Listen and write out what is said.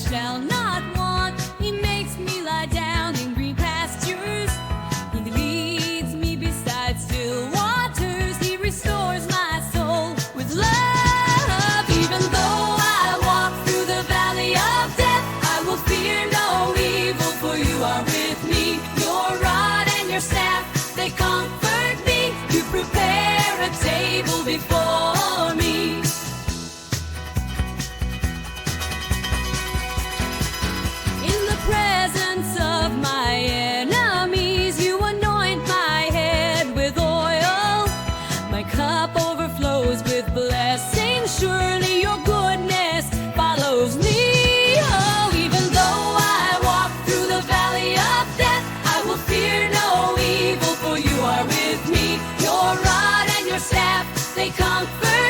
shall not want. He makes me lie down in green pastures. He leads me beside still waters. He restores my soul with love. Even though I walk through the valley of death, I will fear no evil, for you are with me. Your rod and your staff, they comfort me. You prepare a table before me. In the presence of my enemies, you anoint my head with oil. My cup overflows with blessings. Surely your goodness follows me. Oh, even though I walk through the valley of death, I will fear no evil, for you are with me. Your rod and your staff, they comfort